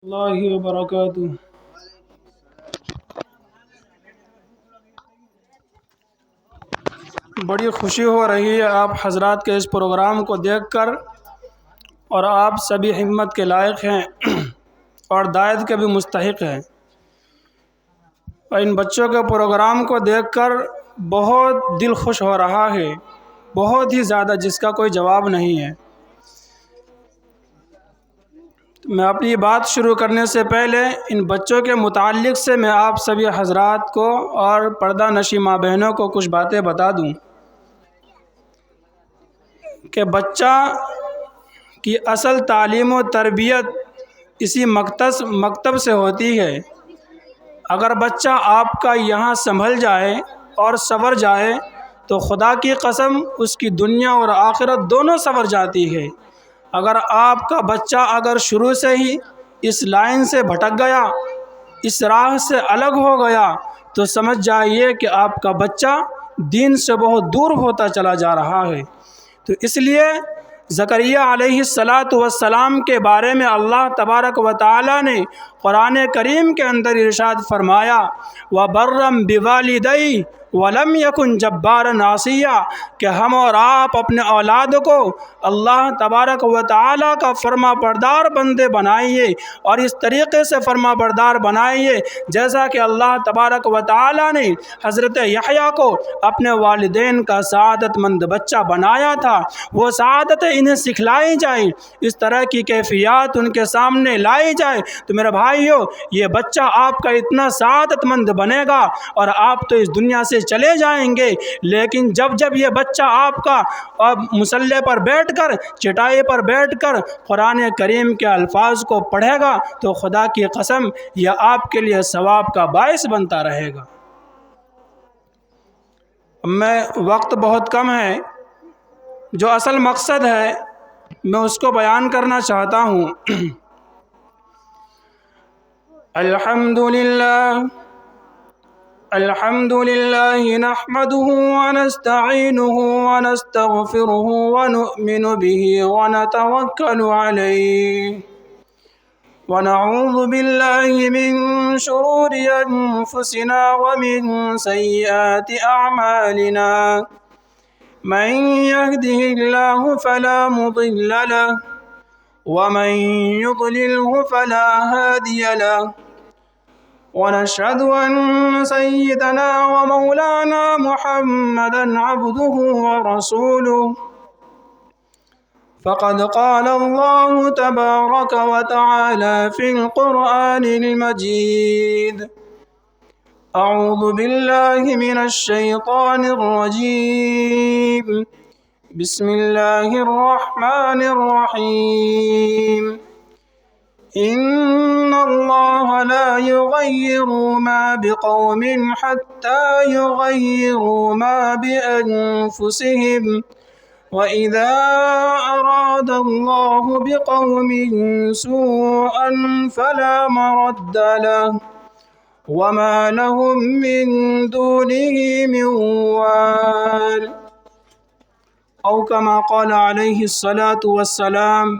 اللہ وبرکاتہ۔ بڑی خوشی ہو رہی ہے آپ حضرات کے اس پروگرام کو دیکھ کر، اور آپ سبھی ہمت کے لائق ہیں اور داعیت کے بھی مستحق ہیں، اور ان بچوں کے پروگرام کو دیکھ کر بہت دل خوش ہو رہا ہے، بہت ہی زیادہ، جس کا کوئی جواب نہیں ہے۔ میں اپنی بات شروع کرنے سے پہلے ان بچوں کے متعلق سے میں آپ سبھی حضرات کو اور پردہ نشی ماں بہنوں کو کچھ باتیں بتا دوں کہ بچہ کی اصل تعلیم و تربیت اسی مکتب سے ہوتی ہے۔ اگر بچہ آپ کا یہاں سنبھل جائے اور سنور جائے تو خدا کی قسم اس کی دنیا اور آخرت دونوں سنور جاتی ہے۔ اگر آپ کا بچہ اگر شروع سے ہی اس لائن سے بھٹک گیا، اس راہ سے الگ ہو گیا، تو سمجھ جائیے کہ آپ کا بچہ دین سے بہت دور ہوتا چلا جا رہا ہے۔ تو اس لیے زکریہ علیہ السلام کے بارے میں اللہ تبارک و تعالی نے قرآن کریم کے اندر ارشاد فرمایا، وَبَرًّا بِوَالِدَيْهِ وَلَمْ يَكُنْ جَبَّارًا عَصِيًّا، کہ ہم اور آپ اپنے اولاد کو اللہ تبارک و تعالی کا فرما بردار بندے بنائیے، اور اس طریقے سے فرما بردار بنائیے جیسا کہ اللہ تبارک و تعالی نے حضرت یحییٰ کو اپنے والدین کا سعادت مند بچہ بنایا تھا۔ وہ سعادتیں انہیں سکھلائی جائیں، اس طرح کی کیفیات ان کے سامنے لائی جائے، تو میرے بھائیو یہ بچہ آپ کا اتنا سعادت مند بنے گا اور آپ تو اس دنیا سے چلے جائیں گے، لیکن جب یہ بچہ آپ کا مصلی پر بیٹھ کر، چٹائی پر بیٹھ کر قرآن کریم کے الفاظ کو پڑھے گا تو خدا کی قسم یہ آپ کے لیے ثواب کا باعث بنتا رہے گا۔ وقت بہت کم ہے، جو اصل مقصد ہے میں اس کو بیان کرنا چاہتا ہوں۔ الحمدللہ نحمده ونستعینه ونستغفره ونؤمن به ونتوکل علیہ ونعوذ باللہ من شرور انفسنا ومن سیئات اعمالنا، من يهده الله فلا مضل له ومن يضلله فلا هادي له، ونشهد أن سيدنا ومولانا محمدا عبده ورسوله، فقد قال الله تبارك وتعالى في القرآن المجيد، أعوذ بالله من الشيطان الرجيم، بسم الله الرحمن الرحيم، إن الله لا يغير ما بقوم حتى يغيروا ما بأنفسهم، وإذا أراد الله بقوم سوءا فلا مرد له وما لهم من دونه من وال، أو كما قال عليه الصلاة والسلام۔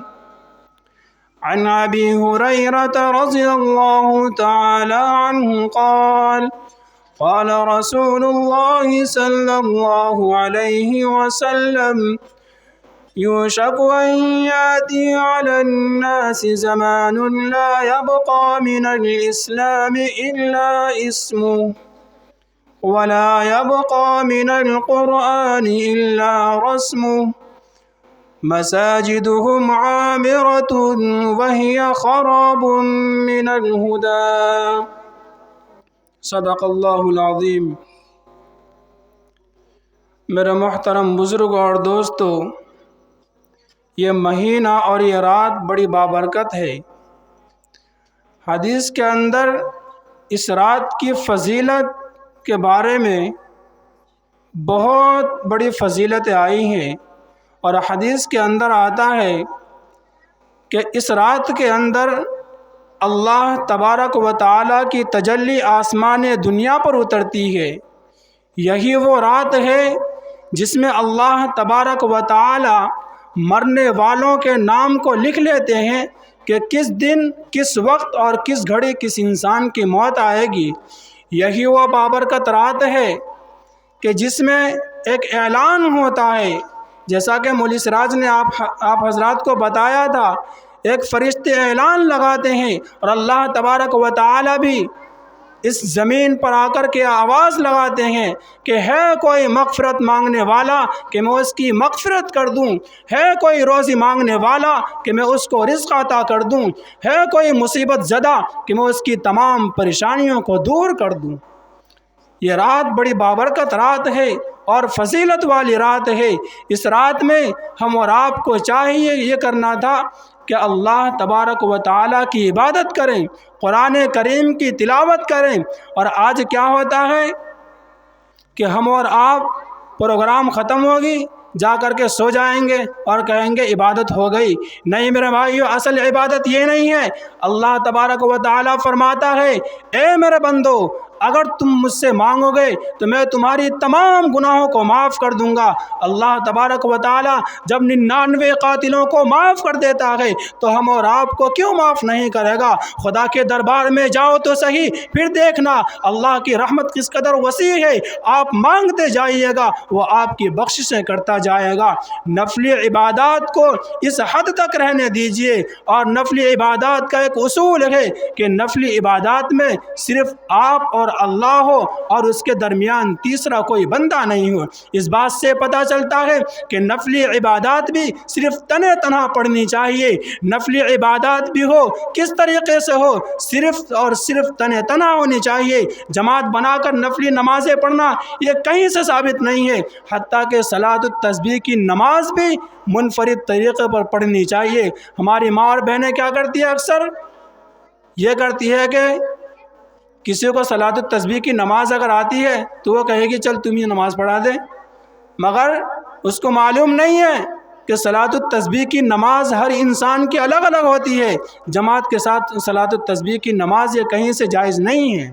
عن أبي هريرة رضي الله تعالى عنه قال، قال رسول الله صلى الله عليه وسلم، يوشك أن يأتي على الناس زمان لا يبقى من الإسلام إلا اسمه، ولا يبقى من القرآن إلا رسمه، مساجدهم عامرة وهي خراب من الهدى، صدق اللہ العظیم۔ میرے محترم بزرگ اور دوستو، یہ مہینہ اور یہ رات بڑی بابرکت ہے۔ حدیث کے اندر اس رات کی فضیلت کے بارے میں بہت بڑی فضیلتیں آئی ہیں، اور حدیث کے اندر آتا ہے کہ اس رات کے اندر اللہ تبارک و تعالی کی تجلی آسمان دنیا پر اترتی ہے۔ یہی وہ رات ہے جس میں اللہ تبارک و تعالی مرنے والوں کے نام کو لکھ لیتے ہیں کہ کس دن، کس وقت اور کس گھڑی کس انسان کی موت آئے گی۔ یہی وہ بابرکت رات ہے کہ جس میں ایک اعلان ہوتا ہے، جیسا کہ مولوی سراج نے آپ حضرات کو بتایا تھا، ایک فرشتے اعلان لگاتے ہیں اور اللہ تبارک و تعالی بھی اس زمین پر آ کر کے آواز لگاتے ہیں کہ ہے کوئی مغفرت مانگنے والا کہ میں اس کی مغفرت کر دوں، ہے کوئی روزی مانگنے والا کہ میں اس کو رزق عطا کر دوں، ہے کوئی مصیبت زدہ کہ میں اس کی تمام پریشانیوں کو دور کر دوں۔ یہ رات بڑی بابرکت رات ہے اور فضیلت والی رات ہے۔ اس رات میں ہم اور آپ کو چاہیے یہ کرنا تھا کہ اللہ تبارک و تعالیٰ کی عبادت کریں، قرآن کریم کی تلاوت کریں۔ اور آج کیا ہوتا ہے کہ ہم اور آپ پروگرام ختم ہوگی جا کر کے سو جائیں گے اور کہیں گے عبادت ہو گئی۔ نہیں میرے بھائیو، اصل عبادت یہ نہیں ہے۔ اللہ تبارک و تعالیٰ فرماتا ہے، اے میرے بندو، اگر تم مجھ سے مانگو گے تو میں تمہاری تمام گناہوں کو معاف کر دوں گا۔ اللہ تبارک و تعالیٰ جب 99 قاتلوں کو معاف کر دیتا ہے تو ہم اور آپ کو کیوں معاف نہیں کرے گا؟ خدا کے دربار میں جاؤ تو صحیح، پھر دیکھنا اللہ کی رحمت کس قدر وسیع ہے۔ آپ مانگتے جائیے گا، وہ آپ کی بخششیں کرتا جائے گا۔ نفلی عبادات کو اس حد تک رہنے دیجیے۔ اور نفلی عبادات کا ایک اصول ہے کہ نفلی عبادات میں صرف آپ اور اللہ ہو اور اس کے درمیان تیسرا کوئی بندہ نہیں ہو۔ اس بات سے پتہ چلتا ہے کہ نفلی عبادات بھی صرف تنہا تنہا پڑھنی چاہیے۔ نفلی عبادات بھی ہو کس طریقے سے ہو، صرف اور صرف تنہا تنہا ہونی چاہیے۔ جماعت بنا کر نفلی نمازیں پڑھنا یہ کہیں سے ثابت نہیں ہے۔ حتیٰ کہ صلاۃ التسبیح کی نماز بھی منفرد طریقے پر پڑھنی چاہیے۔ ہماری ماں اور بہنیں کیا کرتی ہے؟ اکثر یہ کرتی ہے کہ کسی کو صلاۃ التسبیح کی نماز اگر آتی ہے تو وہ کہے گی چل تم یہ نماز پڑھا دے، مگر اس کو معلوم نہیں ہے کہ صلاۃ التسبیح کی نماز ہر انسان کی الگ الگ ہوتی ہے۔ جماعت کے ساتھ صلاۃ التسبیح کی نماز یہ کہیں سے جائز نہیں ہے۔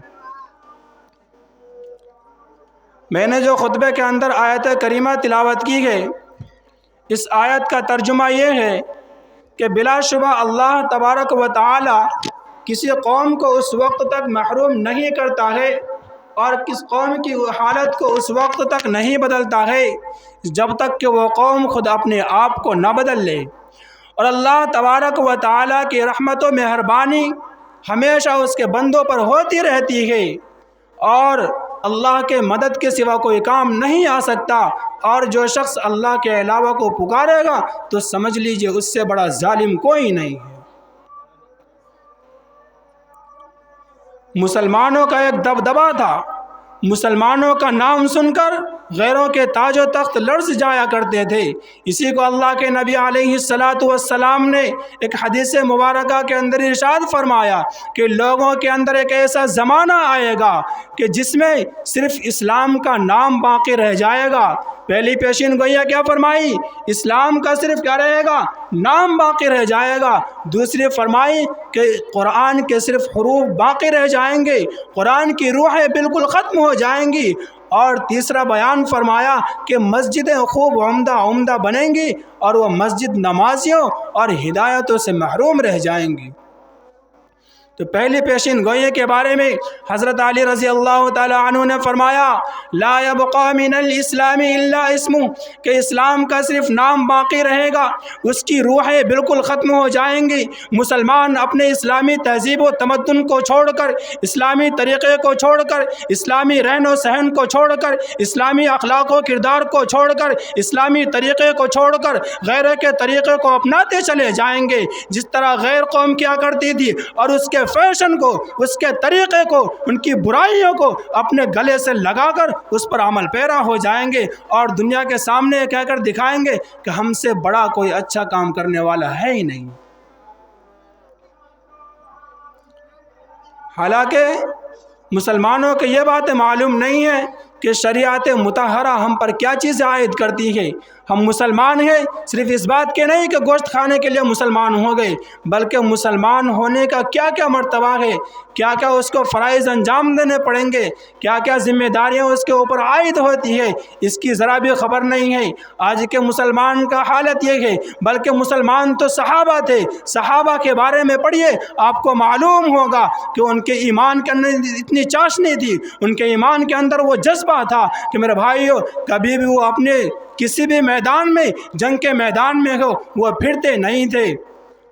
میں نے جو خطبے کے اندر آیت کریمہ تلاوت کی ہے، اس آیت کا ترجمہ یہ ہے کہ بلا شبہ اللہ تبارک و تعالی کسی قوم کو اس وقت تک محروم نہیں کرتا ہے اور کس قوم کی حالت کو اس وقت تک نہیں بدلتا ہے جب تک کہ وہ قوم خود اپنے آپ کو نہ بدل لے۔ اور اللہ تبارک و تعالیٰ کی رحمت و مہربانی ہمیشہ اس کے بندوں پر ہوتی رہتی ہے، اور اللہ کے مدد کے سوا کوئی کام نہیں آ سکتا۔ اور جو شخص اللہ کے علاوہ کو پکارے گا تو سمجھ لیجئے اس سے بڑا ظالم کوئی نہیں ہے۔ مسلمانوں کا ایک دبدبہ تھا، مسلمانوں کا نام سن کر غیروں کے تاج و تخت لرز جایا کرتے تھے۔ اسی کو اللہ کے نبی علیہ السلام نے ایک حدیث مبارکہ کے اندر ارشاد فرمایا کہ لوگوں کے اندر ایک ایسا زمانہ آئے گا کہ جس میں صرف اسلام کا نام باقی رہ جائے گا۔ پہلی پیشین گوئیہ کیا فرمائی؟ اسلام کا صرف کیا رہے گا؟ نام باقی رہ جائے گا۔ دوسری فرمائی کہ قرآن کے صرف حروف باقی رہ جائیں گے، قرآن کی روحیں بالکل ختم ہو جائیں گی۔ اور تیسرا بیان فرمایا کہ مسجدیں خوب عمدہ بنیں گی اور وہ مسجد نمازیوں اور ہدایتوں سے محروم رہ جائیں گی۔ تو پہلی پیشین گوئی کے بارے میں حضرت علی رضی اللہ تعالی عنہ نے فرمایا لا یبقى من الاسلام الا اسمہ، کہ اسلام کا صرف نام باقی رہے گا، اس کی روحیں بالکل ختم ہو جائیں گی۔ مسلمان اپنے اسلامی تہذیب و تمدن کو چھوڑ کر، اسلامی طریقے کو چھوڑ کر، اسلامی رہن و سہن کو چھوڑ کر، اسلامی اخلاق و کردار کو چھوڑ کر، اسلامی طریقے کو چھوڑ کر غیر کے طریقے کو اپناتے چلے جائیں گے۔ جس طرح غیر قوم کیا کرتی تھی اور اس کے فیشن کو، اس کے طریقے کو، ان کی برائیوں کو اپنے گلے سے لگا کر اس پر عمل پیرا ہو جائیں گے اور دنیا کے سامنے کہہ کر دکھائیں گے کہ ہم سے بڑا کوئی اچھا کام کرنے والا ہے ہی نہیں۔ حالانکہ مسلمانوں کو یہ باتیں معلوم نہیں ہے کہ شریعت مطہرہ ہم پر کیا چیزیں عائد کرتی ہے۔ ہم مسلمان ہیں صرف اس بات کے نہیں کہ گوشت کھانے کے لیے مسلمان ہو گئے، بلکہ مسلمان ہونے کا کیا کیا مرتبہ ہے، کیا کیا اس کو فرائض انجام دینے پڑیں گے، کیا کیا ذمہ داریاں اس کے اوپر عائد ہوتی ہے، اس کی ذرا بھی خبر نہیں ہے۔ آج کے مسلمان کا حالت یہ ہے، بلکہ مسلمان تو صحابہ تھے، صحابہ کے بارے میں پڑھیے، آپ کو معلوم ہوگا کہ ان کے ایمان کے اندر اتنی چاشنی تھی، ان کے ایمان کے اندر وہ جذبہ تھا کہ میرے بھائیو کبھی بھی وہ اپنے کسی بھی میدان میں، جنگ کے میدان میں ہو، وہ پھرتے نہیں تھے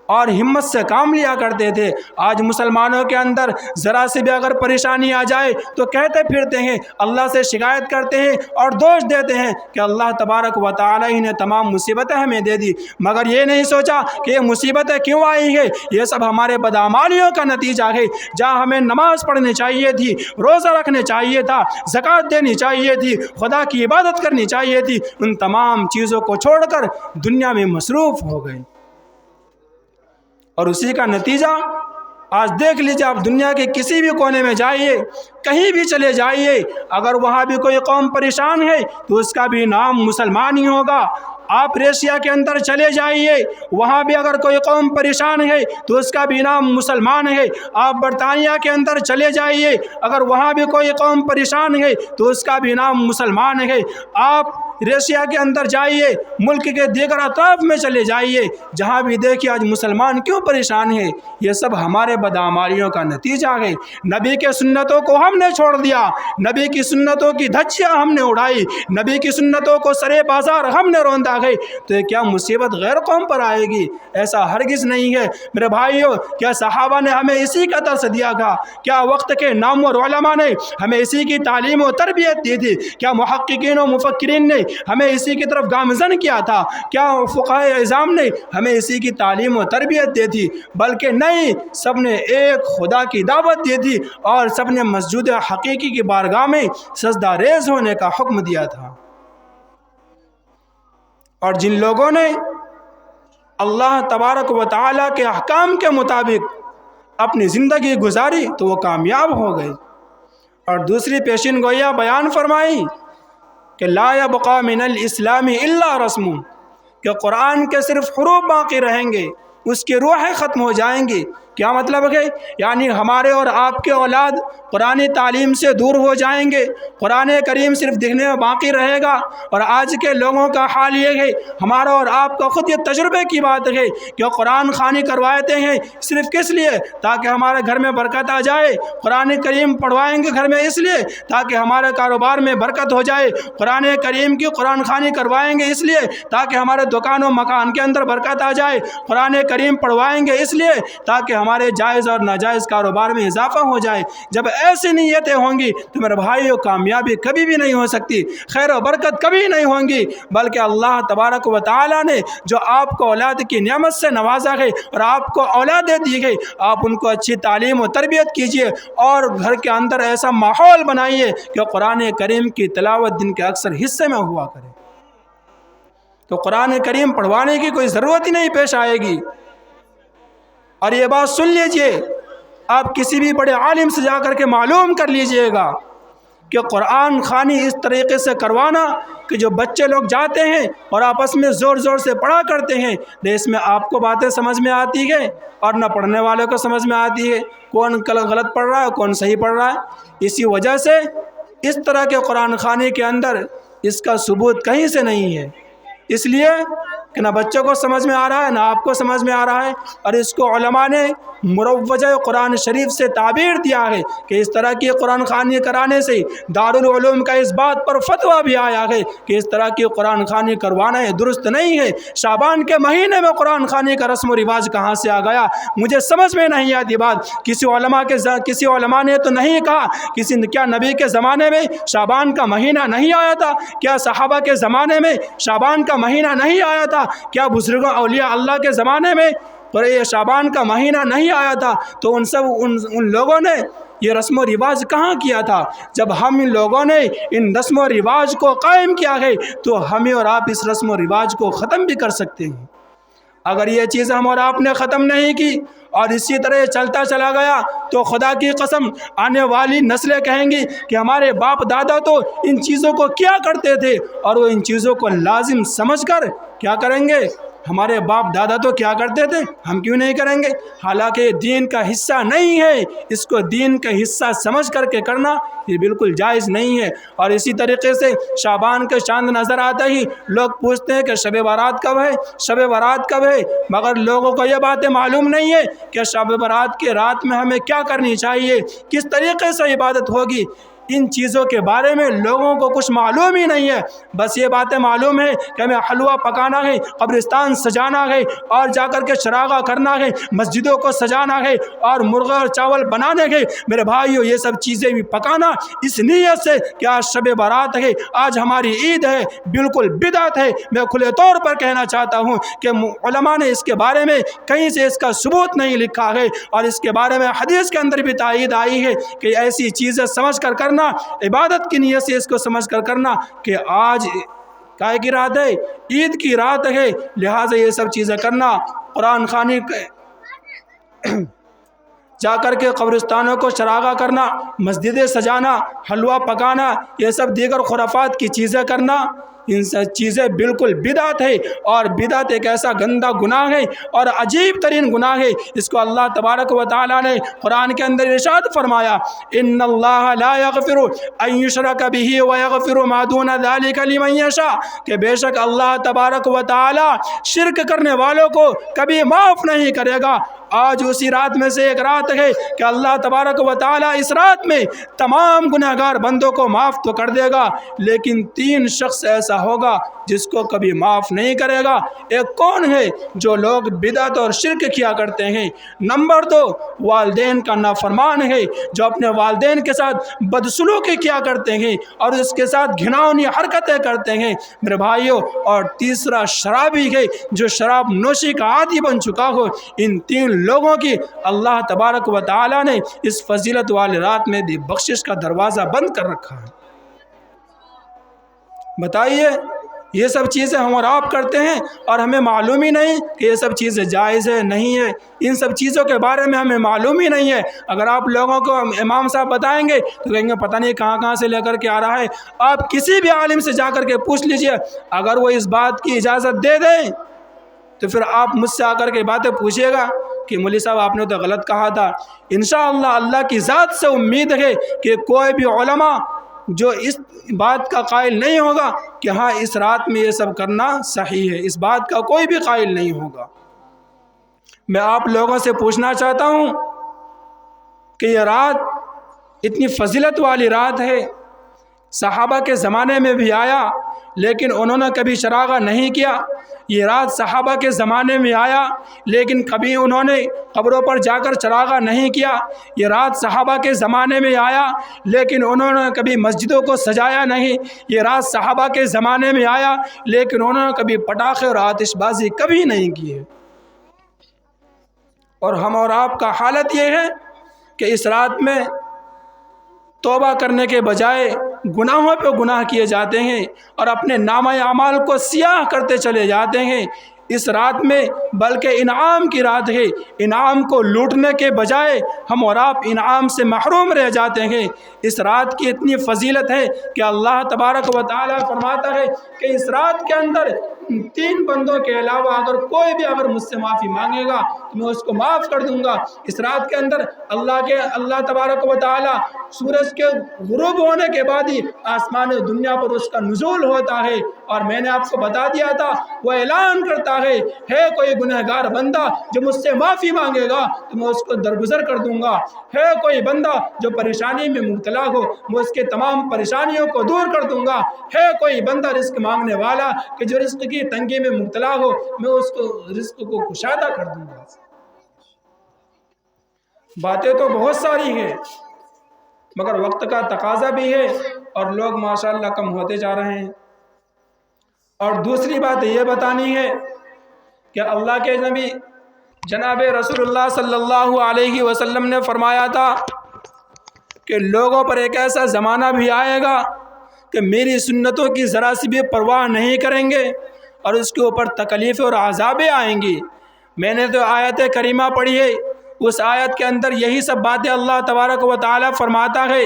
اور ہمت سے کام لیا کرتے تھے۔ آج مسلمانوں کے اندر ذرا سے بھی اگر پریشانی آ جائے تو کہتے پھرتے ہیں، اللہ سے شکایت کرتے ہیں اور دوش دیتے ہیں کہ اللہ تبارک و تعالی ہی نے تمام مصیبتیں ہمیں دے دی، مگر یہ نہیں سوچا کہ یہ مصیبتیں کیوں آئی ہیں۔ یہ سب ہمارے بدعمالیوں کا نتیجہ ہے۔ جہاں ہمیں نماز پڑھنی چاہیے تھی، روزہ رکھنے چاہیے تھا، زکوٰۃ دینی چاہیے تھی، خدا کی عبادت کرنی چاہیے تھی، ان تمام چیزوں کو چھوڑ کر دنیا میں مصروف ہو گئے، اور اسی کا نتیجہ آج دیکھ لیجیے۔ آپ دنیا کے کسی بھی کونے میں جائیے، کہیں بھی چلے جائیے، اگر وہاں بھی کوئی قوم پریشان ہے تو اس کا بھی نام مسلمان ہی ہوگا۔ آپ ایشیا کے اندر چلے جائیے، وہاں بھی اگر کوئی قوم پریشان ہے تو اس کا بھی نام مسلمان ہے۔ آپ برطانیہ کے اندر چلے جائیے، اگر وہاں بھی کوئی قوم پریشان ہے تو اس کا بھی نام مسلمان ہے۔ آپ ایشیا کے اندر جائیے، ملک کے دیگر اطراف میں چلے جائیے، جہاں بھی دیکھیے آج مسلمان کیوں پریشان ہے، یہ سب ہمارے بدعمالیوں کا نتیجہ ہے۔ نبی کے سنتوں کو ہم نے چھوڑ دیا، نبی کی سنتوں کی دھجیاں ہم نے اڑائی، نبی کی سنتوں کو سرے بازار ہم نے روندا ہے، تو یہ کیا مصیبت غیر قوم پر آئے گی؟ ایسا ہرگز نہیں ہے میرے بھائیوں۔ کیا صحابہ نے ہمیں اسی کا درس دیا تھا؟ کیا وقت کے نامور علماء نے ہمیں اسی کی تعلیم و تربیت دی تھی؟ کیا محققین و مفکرین نے ہمیں اسی کی طرف گامزن کیا تھا؟ کیا فقہائے اعظام نے ہمیں اسی کی تعلیم و تربیت دی تھی؟ بلکہ نہیں، سب نے ایک خدا کی دعوت دی تھی اور سب نے مسجود حقیقی کی بارگاہ میں سجدہ ریز ہونے کا حکم دیا تھا۔ اور جن لوگوں نے اللہ تبارک و تعالیٰ کے احکام کے مطابق اپنی زندگی گزاری تو وہ کامیاب ہو گئے۔ اور دوسری پیشین گوئیاں بیان فرمائی کہ لا یبقى من الاسلام الا رسم، کہ قرآن کے صرف حروف باقی رہیں گے، اس کی روحیں ختم ہو جائیں گی۔ کیا مطلب ہے؟ یعنی ہمارے اور آپ کے اولاد قرآن تعلیم سے دور ہو جائیں گے، قرآن کریم صرف دکھنے میں باقی رہے گا۔ اور آج کے لوگوں کا حال یہ ہے، ہمارا اور آپ کا خود یہ تجربے کی بات ہے کہ قرآن خوانی کرواتے ہیں صرف کس لیے؟ تاکہ ہمارے گھر میں برکت آ جائے۔ قرآن کریم پڑھوائیں گے گھر میں اس لیے تاکہ ہمارے کاروبار میں برکت ہو جائے۔ قرآن کریم کی قرآن خوانی کروائیں گے اس لیے تاکہ ہمارے دکان و مکان کے اندر برکت آ جائے۔ قرآن کریم پڑھوائیں گے اس لیے تاکہ ہمارے جائز اور ناجائز کاروبار میں اضافہ ہو جائے۔ جب ایسی نیتیں ہوں گی تو میرے بھائیو کامیابی کبھی بھی نہیں ہو سکتی، خیر و برکت کبھی نہیں ہوں گی، بلکہ اللہ تبارک و تعالیٰ نے جو آپ کو اولاد کی نعمت سے نوازا ہے اور آپ کو اولادیں دی گئی، آپ ان کو اچھی تعلیم و تربیت کیجیے اور گھر کے اندر ایسا ماحول بنائیے کہ قرآن کریم کی تلاوت دن کے اکثر حصے میں ہوا کرے، تو قرآن کریم پڑھوانے کی کوئی ضرورت ہی نہیں پیش آئے گی۔ اور یہ بات سن لیجئے، آپ کسی بھی بڑے عالم سے جا کر کے معلوم کر لیجئے گا کہ قرآن خوانی اس طریقے سے کروانا کہ جو بچے لوگ جاتے ہیں اور آپس میں زور زور سے پڑھا کرتے ہیں، اس میں آپ کو باتیں سمجھ میں آتی ہے اور نہ پڑھنے والوں کو سمجھ میں آتی ہے، کون غلط پڑھ رہا ہے کون صحیح پڑھ رہا ہے۔ اسی وجہ سے اس طرح کے قرآن خوانی کے اندر اس کا ثبوت کہیں سے نہیں ہے، اس لیے کہ نہ بچوں کو سمجھ میں آ رہا ہے نہ آپ کو سمجھ میں آ رہا ہے۔ اور اس کو علماء نے مروجہ قرآن شریف سے تعبیر دیا ہے کہ اس طرح کی قرآن خوانی کرانے سے دارالعلوم کا اس بات پر فتویٰ بھی آیا ہے کہ اس طرح کی قرآن خوانی کروانا ہے درست نہیں ہے۔ شعبان کے مہینے میں قرآن خوانی کا رسم و رواج کہاں سے آ گیا؟ مجھے سمجھ میں نہیں آتی بات۔ کسی علماء نے تو نہیں کہا، کیا نبی کے زمانے میں شعبان کا مہینہ نہیں آیا تھا؟ کیا صحابہ کے زمانے میں شعبان کا مہینہ نہیں آیا تھا؟ کیا بزرگوں اولیاء اللہ کے زمانے میں یہ شعبان کا مہینہ نہیں آیا تھا؟ تو ان لوگوں نے یہ رسم و رواج کہاں کیا تھا؟ جب ہم ان لوگوں نے ان رسم و رواج کو قائم کیا ہے تو ہمیں اور آپ اس رسم و رواج کو ختم بھی کر سکتے ہیں۔ اگر یہ چیز ہم اور آپ نے ختم نہیں کی اور اسی طرح چلتا چلا گیا تو خدا کی قسم آنے والی نسلیں کہیں گی کہ ہمارے باپ دادا تو ان چیزوں کو کیا کرتے تھے، اور وہ ان چیزوں کو لازم سمجھ کر کیا کریں گے، ہمارے باپ دادا تو کیا کرتے تھے، ہم کیوں نہیں کریں گے؟ حالانکہ دین کا حصہ نہیں ہے، اس کو دین کا حصہ سمجھ کر کے کرنا یہ بالکل جائز نہیں ہے۔ اور اسی طریقے سے شعبان کا چاند نظر آتا ہی لوگ پوچھتے ہیں کہ شب برات کب ہے، شب برات کب ہے، مگر لوگوں کو یہ باتیں معلوم نہیں ہے کہ شب برات کے رات میں ہمیں کیا کرنی چاہیے، کس طریقے سے عبادت ہوگی۔ ان چیزوں کے بارے میں لوگوں کو کچھ معلوم ہی نہیں ہے، بس یہ باتیں معلوم ہے کہ ہمیں حلوہ پکانا ہے، قبرستان سجانا ہے، اور جا کر کے چراغاں کرنا ہے، مسجدوں کو سجانا ہے، اور مرغا اور چاول بنانے ہے۔ میرے بھائیو، یہ سب چیزیں بھی پکانا اس نیت سے کہ آج شب برات ہے، آج ہماری عید ہے، بالکل بدعت ہے۔ میں کھلے طور پر کہنا چاہتا ہوں کہ علماء نے اس کے بارے میں کہیں سے اس کا ثبوت نہیں لکھا ہے، اور اس کے بارے میں حدیث کے اندر بھی تائید آئی ہے کہ ایسی چیزیں سمجھ کر کرنا، عبادت کی نیت سے اس کو سمجھ کر کرنا کہ آج کائے کی رات ہے، عید کی رات ہے، لہٰذا یہ سب چیزیں کرنا، قرآن خوانی جا کر کے قبرستانوں کو چراغاں کرنا، مسجدیں سجانا، حلوہ پکانا، یہ سب دیگر خرافات کی چیزیں کرنا، ان سب چیزیں بالکل بدعت ہے، اور بدعت ایک ایسا گندا گناہ ہے اور عجیب ترین گناہ ہے۔ اس کو اللہ تبارک و تعالیٰ نے قرآن کے اندر ارشاد فرمایا، ان اللہ لا یغفر ان یشرک بہ ویغفر ما دون ذلک لمن یشاء، کہ بے شک اللہ تبارک و تعالیٰ شرک کرنے والوں کو کبھی معاف نہیں کرے گا۔ آج اسی رات میں سے ایک رات ہے کہ اللہ تبارک و تعالیٰ اس رات میں تمام گنہگار بندوں کو معاف تو کر دے گا، لیکن 3 شخص ایسا ہوگا جس کو کبھی معاف نہیں کرے گا۔ ایک کون ہے؟ جو لوگ بدعت اور شرک کیا کرتے ہیں۔ نمبر 2، والدین کا نافرمان ہے، جو اپنے والدین کے ساتھ بدسلوکی کیا کرتے ہیں اور اس کے ساتھ گھناؤنی حرکتیں کرتے ہیں میرے بھائیوں۔ اور تیسرا شرابی ہے، جو شراب نوشی کا عادی بن چکا ہو۔ ان 3 لوگوں کی اللہ تبارک و تعالیٰ نے اس فضیلت والی رات میں بھی بخشش کا دروازہ بند کر رکھا ہے۔ بتائیے، یہ سب چیزیں ہم اور آپ کرتے ہیں اور ہمیں معلوم ہی نہیں کہ یہ سب چیزیں جائز ہے نہیں ہے، ان سب چیزوں کے بارے میں ہمیں معلوم ہی نہیں ہے۔ اگر آپ لوگوں کو امام صاحب بتائیں گے تو کہیں گے پتہ نہیں کہاں سے لے کر کے آ رہا ہے۔ آپ کسی بھی عالم سے جا کر کے پوچھ لیجئے، اگر وہ اس بات کی اجازت دے دیں تو پھر آپ مجھ سے آ کر کے باتیں پوچھیے گا کہ مولوی صاحب آپ نے تو غلط کہا تھا۔ انشاءاللہ اللہ کی ذات سے امید ہے کہ کوئی بھی علماء جو اس بات کا قائل نہیں ہوگا کہ ہاں اس رات میں یہ سب کرنا صحیح ہے، اس بات کا کوئی بھی قائل نہیں ہوگا۔ میں آپ لوگوں سے پوچھنا چاہتا ہوں کہ یہ رات اتنی فضیلت والی رات ہے، صحابہ کے زمانے میں بھی آیا لیکن انہوں نے کبھی چراغاں نہیں کیا۔ یہ رات صحابہ کے زمانے میں آیا لیکن کبھی انہوں نے قبروں پر جا کر چراغاں نہیں کیا۔ یہ رات صحابہ کے زمانے میں آیا لیکن انہوں نے کبھی مسجدوں کو سجایا نہیں۔ یہ رات صحابہ کے زمانے میں آیا لیکن انہوں نے کبھی پٹاخے اور آتش بازی کبھی نہیں کی ہے۔ اور ہم اور آپ کا حالت یہ ہے کہ اس رات میں توبہ کرنے کے بجائے گناہوں پہ گناہ کیے جاتے ہیں اور اپنے نامہ اعمال کو سیاہ کرتے چلے جاتے ہیں۔ اس رات میں بلکہ انعام کی رات ہے، انعام کو لوٹنے کے بجائے ہم اور آپ انعام سے محروم رہ جاتے ہیں۔ اس رات کی اتنی فضیلت ہے کہ اللہ تبارک و تعالیٰ فرماتا ہے کہ اس رات کے اندر 3 بندوں کے علاوہ اگر کوئی بھی مجھ سے معافی مانگے گا تو میں اس کو معاف کر دوں گا۔ اس رات کے اندر اللہ تبارک و تعالیٰ سورج کے غروب ہونے کے بعد ہی آسمان دنیا پر اس کا نزول ہوتا ہے، اور میں نے آپ کو بتا دیا تھا وہ اعلان کرتا ہے کوئی گنہگار بندہ جو مجھ سے معافی مانگے گا تو میں اس کو درگزر کر دوں گا، ہے کوئی بندہ جو پریشانی میں مبتلا ہو میں اس کے تمام پریشانیوں کو دور کر دوں گا، ہے کوئی بندہ رزق مانگنے والا کہ جو رزق کی تنگی میں مبتلا ہو میں اس کو رزق کو کشادہ کر دوں گا۔ باتیں تو بہت ساری ہیں مگر وقت کا تقاضا بھی ہے اور لوگ ماشاءاللہ کم ہوتے جا رہے ہیں۔ اور دوسری بات یہ بتانی ہے کہ اللہ کے نبی جناب رسول اللہ صلی اللہ علیہ وسلم نے فرمایا تھا کہ لوگوں پر ایک ایسا زمانہ بھی آئے گا کہ میری سنتوں کی ذرا سی بھی پرواہ نہیں کریں گے اور اس کے اوپر تکلیفیں اور عذابیں آئیں گی۔ میں نے تو آیت کریمہ پڑھی ہے، اس آیت کے اندر یہی سب باتیں اللہ تبارک و تعالی فرماتا ہے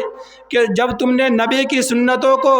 کہ جب تم نے نبی کی سنتوں کو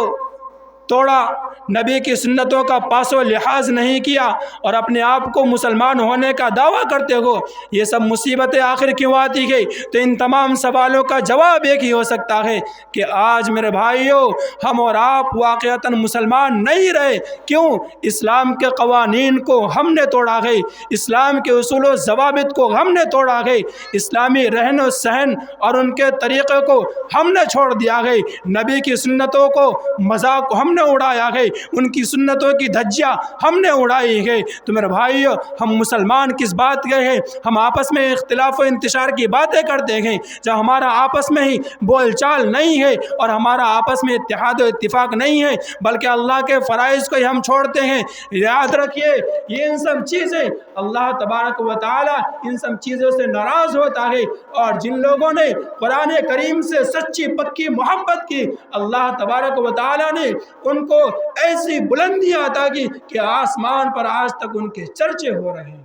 توڑا، نبی کی سنتوں کا پاس و لحاظ نہیں کیا اور اپنے آپ کو مسلمان ہونے کا دعویٰ کرتے ہو، یہ سب مصیبتیں آخر کیوں آتی ہے؟ تو ان تمام سوالوں کا جواب ایک ہی ہو سکتا ہے کہ آج میرے بھائیوں ہم اور آپ واقعتاً مسلمان نہیں رہے۔ کیوں؟ اسلام کے قوانین کو ہم نے توڑا ہے، اسلام کے اصول و ضوابط کو ہم نے توڑا ہے، اسلامی رہن و سہن اور ان کے طریقے کو ہم نے چھوڑ دیا ہے، نبی کی سنتوں کو مذاق ہم نے اڑایا ہے، ان کی سنتوں کی دھجیاں ہم نے اڑائی ہے۔ تو میرے بھائیو ہم مسلمان کس بات کے ہیں؟ ہم آپس میں اختلاف و انتشار کی باتیں کرتے ہیں جب ہمارا آپس میں ہی بول چال نہیں ہے اور ہمارا آپس میں اتحاد و اتفاق نہیں ہے، بلکہ اللہ کے فرائض کو ہم چھوڑتے ہیں۔ یاد رکھیے یہ ان سب چیزیں اللہ تبارک و تعالی ان سب چیزوں سے ناراض ہوتا ہے، اور جن لوگوں نے قرآن کریم سے سچی پکی محبت کی، اللہ تبارک و تعالی نے ان کو ایسی بلندیاں عطا کی کہ آسمان پر آج تک ان کے چرچے ہو رہے ہیں۔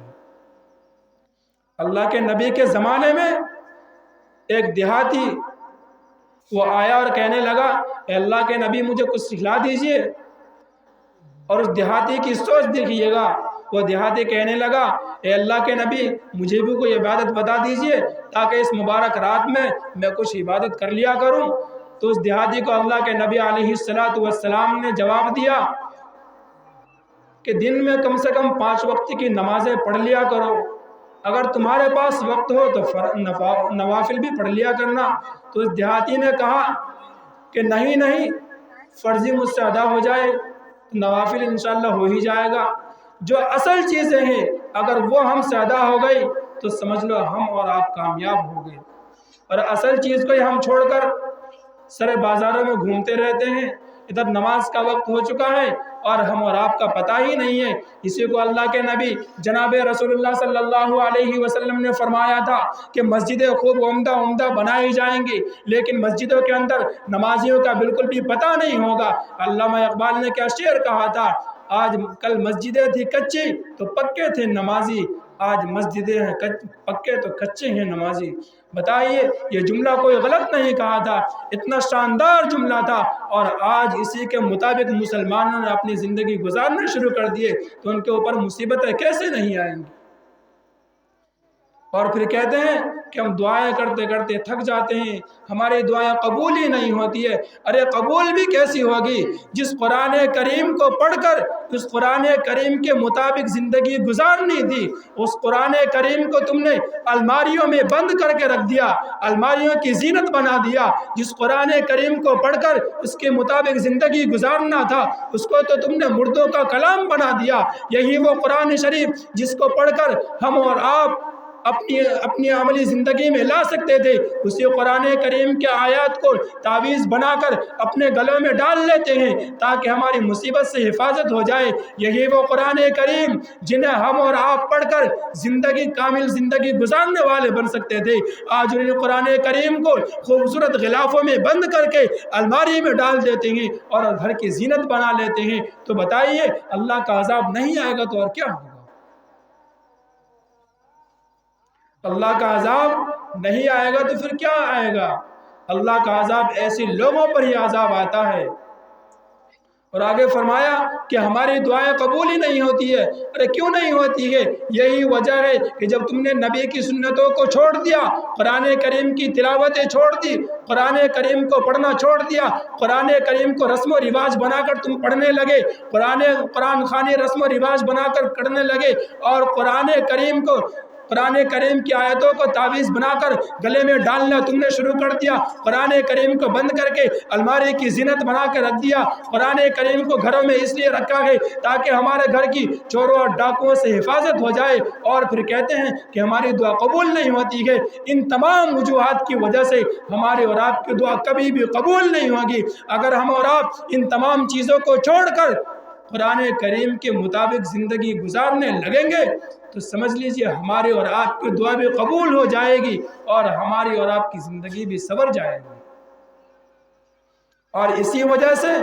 اللہ کے نبی کے زمانے میں ایک دیہاتی وہ آیا اور کہنے لگا اے اللہ کے نبی مجھے کچھ سکھلا دیجئے، اور اس دیہاتی کی سوچ دیکھیے گا، وہ دیہاتی کہنے لگا اے اللہ کے نبی مجھے بھی کوئی عبادت بتا دیجئے تاکہ اس مبارک رات میں کچھ عبادت کر لیا کروں۔ تو اس دیہاتی کو اللہ کے نبی علیہ السلام نے جواب دیا کہ دن میں کم سے کم 5 وقت کی نمازیں پڑھ لیا کرو، اگر تمہارے پاس وقت ہو تو نوافل بھی پڑھ لیا کرنا۔ تو اس دیہاتی نے کہا کہ نہیں فرضی مجھ سے ادا ہو جائے نوافل انشاءاللہ ہو ہی جائے گا۔ جو اصل چیزیں ہیں اگر وہ ہم سے ادا ہو گئی تو سمجھ لو ہم اور آپ کامیاب ہو گئے، اور اصل چیز کو ہم چھوڑ کر سارے بازاروں میں گھومتے رہتے ہیں، ادھر نماز کا وقت ہو چکا ہے اور ہم اور آپ کا پتہ ہی نہیں ہے۔ اسی کو اللہ کے نبی جناب رسول اللہ صلی اللہ علیہ وسلم نے فرمایا تھا کہ مسجدیں خوب عمدہ بنائی جائیں گی، لیکن مسجدوں کے اندر نمازیوں کا بالکل بھی پتہ نہیں ہوگا۔ علامہ اقبال نے کیا شعر کہا تھا، آج کل مسجدیں تھی کچی تو پکے تھے نمازی، آج مسجدیں ہیں پکے تو کچے ہیں نمازی۔ بتائیے یہ جملہ کوئی غلط نہیں کہا تھا، اتنا شاندار جملہ تھا، اور آج اسی کے مطابق مسلمانوں نے اپنی زندگی گزارنا شروع کر دیے تو ان کے اوپر مصیبتیں کیسے نہیں آئیں گی؟ اور پھر کہتے ہیں کہ ہم دعائیں کرتے کرتے تھک جاتے ہیں، ہماری دعائیں قبول ہی نہیں ہوتی ہے۔ ارے قبول بھی کیسی ہوگی جس قرآن کریم کو پڑھ کر اس قرآن کریم کے مطابق زندگی گزارنی تھی، اس قرآن کریم کو تم نے الماریوں میں بند کر کے رکھ دیا، الماریوں کی زینت بنا دیا۔ جس قرآن کریم کو پڑھ کر اس کے مطابق زندگی گزارنا تھا اس کو تو تم نے مردوں کا کلام بنا دیا۔ یہی وہ قرآن شریف جس کو پڑھ کر ہم اور آپ اپنی عملی زندگی میں لا سکتے تھے، اسی قرآن کریم کے آیات کو تعویذ بنا کر اپنے گلوں میں ڈال لیتے ہیں تاکہ ہماری مصیبت سے حفاظت ہو جائے۔ یہی وہ قرآن کریم جنہیں ہم اور آپ پڑھ کر کامل زندگی گزارنے والے بن سکتے تھے، آج انہیں قرآن کریم کو خوبصورت غلافوں میں بند کر کے الماری میں ڈال دیتے ہیں اور گھر کی زینت بنا لیتے ہیں۔ تو بتائیے اللہ کا عذاب نہیں آئے گا تو اور کیا ہوگا؟ اللہ کا عذاب نہیں آئے گا تو پھر کیا آئے گا؟ اللہ کا عذاب ایسے لوگوں پر ہی عذاب آتا ہے۔ اور آگے فرمایا کہ ہماری دعائیں قبول ہی نہیں ہوتی ہے۔ ارے کیوں نہیں ہوتی ہے؟ یہی وجہ ہے کہ جب تم نے نبی کی سنتوں کو چھوڑ دیا، قرآن کریم کی تلاوتیں چھوڑ دی، قرآن کریم کو پڑھنا چھوڑ دیا، قرآن کریم کو رسم و رواج بنا کر تم پڑھنے لگے، قرآن خوانی رسم و رواج بنا کر کرنے لگے، اور قرآن کریم کی آیتوں کو تعویذ بنا کر گلے میں ڈالنا تم نے شروع کر دیا، قرآن کریم کو بند کر کے الماری کی زینت بنا کے رکھ دیا، قرآن کریم کو گھروں میں اس لیے رکھا ہے تاکہ ہمارے گھر کی چوروں اور ڈاکوؤں سے حفاظت ہو جائے، اور پھر کہتے ہیں کہ ہماری دعا قبول نہیں ہوتی ہے۔ ان تمام وجوہات کی وجہ سے ہماری اور آپ کی دعا کبھی بھی قبول نہیں ہوگی۔ اگر ہم اور آپ ان تمام چیزوں کو چھوڑ کر قرآن کریم کے مطابق زندگی گزارنے لگیں گے تو سمجھ لیجئے ہماری اور آپ کی دعا بھی قبول ہو جائے گی اور ہماری اور آپ کی زندگی بھی سنور جائے گی۔ اور اسی وجہ سے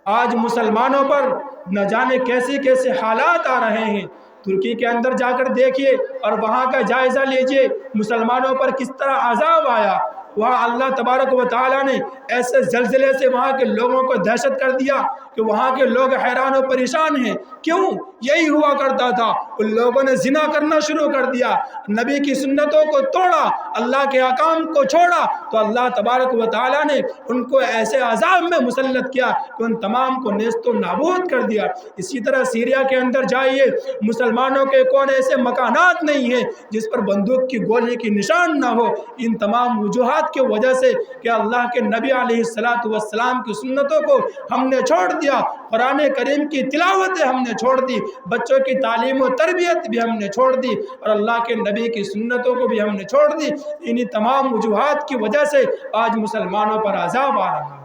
آج مسلمانوں پر نہ جانے کیسے کیسے حالات آ رہے ہیں۔ ترکی کے اندر جا کر دیکھیے اور وہاں کا جائزہ لیجئے، مسلمانوں پر کس طرح عذاب آیا۔ وہاں اللہ تبارک و تعالیٰ نے ایسے زلزلے سے وہاں کے لوگوں کو دہشت کر دیا کہ وہاں کے لوگ حیران و پریشان ہیں۔ کیوں؟ یہی ہوا کرتا تھا، ان لوگوں نے زنا کرنا شروع کر دیا، نبی کی سنتوں کو توڑا، اللہ کے احکام کو چھوڑا، تو اللہ تبارک و تعالیٰ نے ان کو ایسے عذاب میں مسلط کیا کہ ان تمام کو نیست و نابود کر دیا۔ اسی طرح سیریا کے اندر جائیے، مسلمانوں کے کون ایسے مکانات نہیں ہیں جس پر بندوق کی گولی کی نشان نہ ہو۔ ان تمام وجوہات کی وجہ سے کہ اللہ کے نبی علیہ السلام کی سنتوں کو ہم نے چھوڑ دیا، قرآن کریم کی تلاوتیں ہم نے چھوڑ دی، بچوں کی تعلیم و تربیت بھی ہم نے چھوڑ دی، اور اللہ کے نبی کی سنتوں کو بھی ہم نے چھوڑ دی۔ انہی تمام وجوہات کی وجہ سے آج مسلمانوں پر عذاب آ رہا ہے۔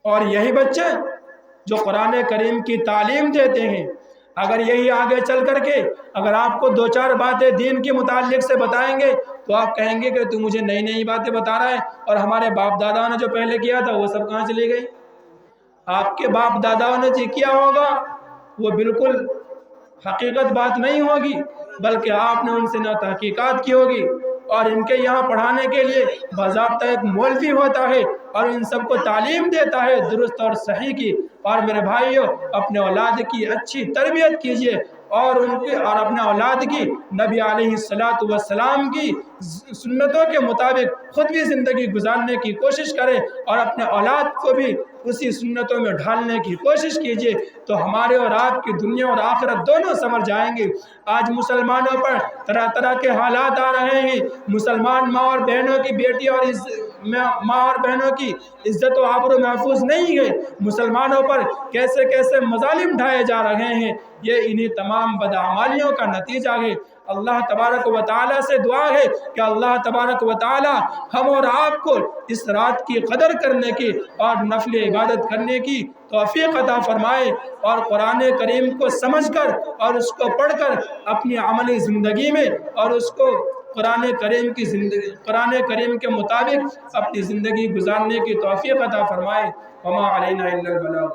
اور یہی بچے جو قرآن کریم کی تعلیم دیتے ہیں، اگر یہی آگے چل کر کے اگر آپ کو دو چار باتیں دین کے متعلق سے بتائیں گے تو آپ کہیں گے کہ تو مجھے نئی نئی باتیں بتا رہا ہے، اور ہمارے باپ دادا نے جو پہلے کیا تھا وہ سب کہاں چلی گئی؟ آپ کے باپ داداؤں نے جو کیا ہوگا وہ بالکل حقیقت بات نہیں ہوگی، بلکہ آپ نے ان سے نہ تحقیقات کی ہوگی۔ اور ان کے یہاں پڑھانے کے لیے باضابطہ ایک مولوی ہوتا ہے اور ان سب کو تعلیم دیتا ہے درست اور صحیح کی۔ اور میرے بھائیوں، اپنے اولاد کی اچھی تربیت کیجیے اور اپنے اولاد کی نبی علیہ السلام کی سنتوں کے مطابق خود بھی زندگی گزارنے کی کوشش کریں اور اپنے اولاد کو بھی اسی سنتوں میں ڈھالنے کی کوشش کیجیے، تو ہمارے اور آپ کی دنیا اور آخرت دونوں سنور جائیں گے۔ آج مسلمانوں پر طرح طرح کے حالات آ رہے ہیں، مسلمان ماں اور بہنوں کی بیٹی اور ماں اور بہنوں کی عزت و آبرو محفوظ نہیں ہے، مسلمانوں پر کیسے کیسے مظالم ڈھائے جا رہے ہیں، یہ انہی تمام بدعمالیوں کا نتیجہ ہے۔ اللہ تبارک و تعالیٰ سے دعا ہے کہ اللہ تبارک و تعالیٰ ہم اور آپ کو اس رات کی قدر کرنے کی اور نفل عبادت کرنے کی توفیق عطا فرمائے، اور قرآن کریم کو سمجھ کر اور اس کو پڑھ کر اپنی عملی زندگی میں اور اس کو قرآن کریم کے مطابق اپنی زندگی گزارنے کی توفیق عطا فرمائے۔ وما علینا الا البلاغ۔